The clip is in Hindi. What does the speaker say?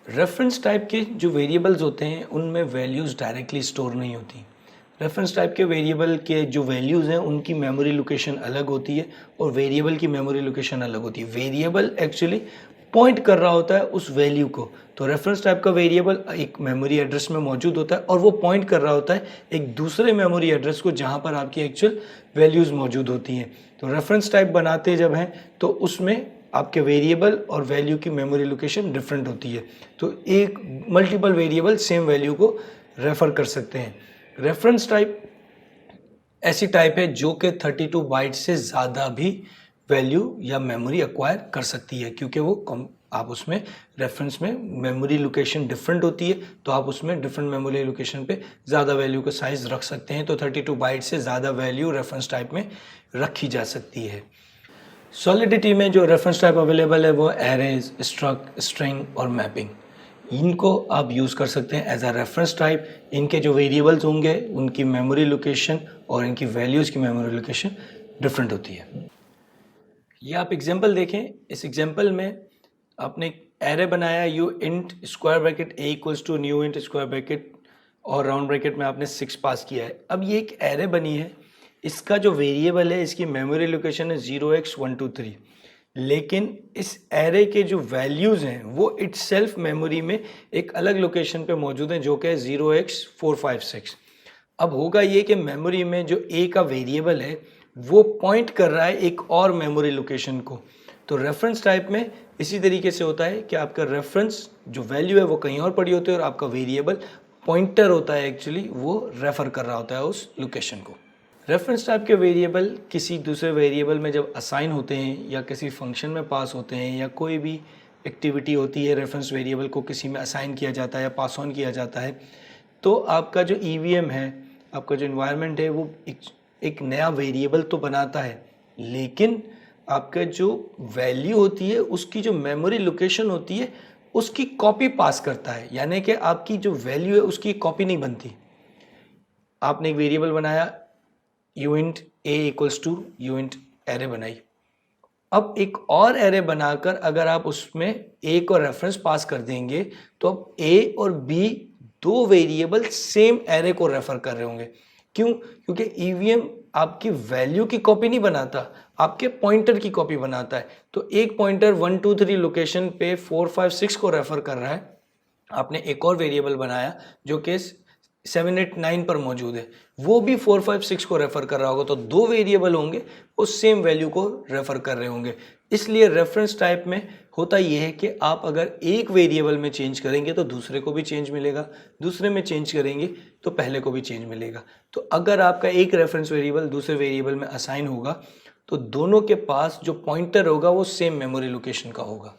रेफरेंस टाइप के जो वेरिएबल्स होते हैं उनमें वैल्यूज़ डायरेक्टली स्टोर नहीं होती। रेफरेंस टाइप के वेरिएबल के जो वैल्यूज़ हैं उनकी मेमोरी लोकेशन अलग होती है और वेरिएबल की मेमोरी लोकेशन अलग होती है। वेरिएबल एक्चुअली पॉइंट कर रहा होता है उस वैल्यू को। तो रेफरेंस टाइप का वेरिएबल एक मेमोरी एड्रेस में मौजूद होता है और वो पॉइंट कर रहा होता है एक दूसरे मेमोरी एड्रेस को जहाँ पर आपकी एक्चुअल वैल्यूज़ मौजूद होती हैं। तो रेफरेंस टाइप बनाते जब हैं तो उसमें आपके वेरिएबल और वैल्यू की मेमोरी लोकेशन डिफरेंट होती है। तो एक मल्टीपल वेरिएबल सेम वैल्यू को रेफर कर सकते हैं। रेफरेंस टाइप ऐसी टाइप है जो कि 32 बाइट से ज़्यादा भी वैल्यू या मेमोरी एक्वायर कर सकती है, क्योंकि वो आप उसमें रेफरेंस में मेमोरी लोकेशन डिफरेंट होती है, तो आप उसमें डिफरेंट मेमोरी लोकेशन पे ज़्यादा वैल्यू का साइज़ रख सकते हैं। तो 32 बाइट से ज़्यादा वैल्यू रेफरेंस टाइप में रखी जा सकती है। सॉलिडिटी में जो रेफरेंस टाइप अवेलेबल है वो एरेज, स्ट्रक, स्ट्रिंग और मैपिंग, इनको आप यूज़ कर सकते हैं एज अ रेफरेंस टाइप। इनके जो वेरिएबल्स होंगे उनकी मेमोरी लोकेशन और इनकी वैल्यूज़ की मेमोरी लोकेशन डिफरेंट होती है। ये आप एग्जांपल देखें। इस एग्जांपल में आपने एरे बनाया you int square bracket a equals to new int square bracket और राउंड ब्रैकेट में आपने 6 पास किया है। अब ये एक एरे बनी है, इसका जो वेरिएबल है इसकी मेमोरी लोकेशन है 0x123, लेकिन इस एरे के जो वैल्यूज़ हैं वो इटसेल्फ मेमोरी में एक अलग लोकेशन पे मौजूद हैं जो कि 0x456। अब होगा ये कि मेमोरी में जो ए का वेरिएबल है वो पॉइंट कर रहा है एक और मेमोरी लोकेशन को। तो रेफरेंस टाइप में इसी तरीके से होता है कि आपका रेफरेंस जो वैल्यू है वो कहीं और पड़ी होती है और आपका वेरिएबल पॉइंटर होता है, एक्चुअली वो रेफर कर रहा होता है उस लोकेशन को। रेफरेंस टाइप के वेरिएबल किसी दूसरे वेरिएबल में जब असाइन होते हैं या किसी फंक्शन में पास होते हैं या कोई भी एक्टिविटी होती है रेफरेंस वेरिएबल को किसी में असाइन किया जाता है या पास ऑन किया जाता है, तो आपका जो ईवीएम है, आपका जो इन्वायरमेंट है वो एक नया वेरिएबल तो बनाता है, लेकिन आपका जो वैल्यू होती है उसकी जो मेमोरी लोकेशन होती है उसकी कॉपी पास करता है। यानी कि आपकी जो वैल्यू है उसकी कॉपी नहीं बनती। आपने एक वेरिएबल बनाया यूइंट ए इक्वल्स टू यूइंट एरे बनाई। अब एक और एरे बनाकर अगर आप उसमें ए को रेफरेंस पास कर देंगे तो अब ए और बी दो वेरिएबल सेम एरे को रेफर कर रहे होंगे। क्यों? क्योंकि ईवीएम आपकी वैल्यू की कॉपी नहीं बनाता, आपके पॉइंटर की कॉपी बनाता है। तो एक पॉइंटर 1 2 3 लोकेशन पे 4 5 6 को रेफर कर रहा है, आपने एक और वेरिएबल बनाया जो कि 7 8 9 पर मौजूद है, वो भी 4 5 6 को रेफर कर रहा होगा। तो दो वेरिएबल होंगे वो सेम वैल्यू को रेफर कर रहे होंगे। इसलिए रेफरेंस टाइप में होता यह है कि आप अगर एक वेरिएबल में चेंज करेंगे तो दूसरे को भी चेंज मिलेगा, दूसरे में चेंज करेंगे तो पहले को भी चेंज मिलेगा। तो अगर आपका एक रेफरेंस वेरिएबल दूसरे वेरिएबल में असाइन होगा तो दोनों के पास जो पॉइंटर होगा वो सेम मेमोरी लोकेशन का होगा।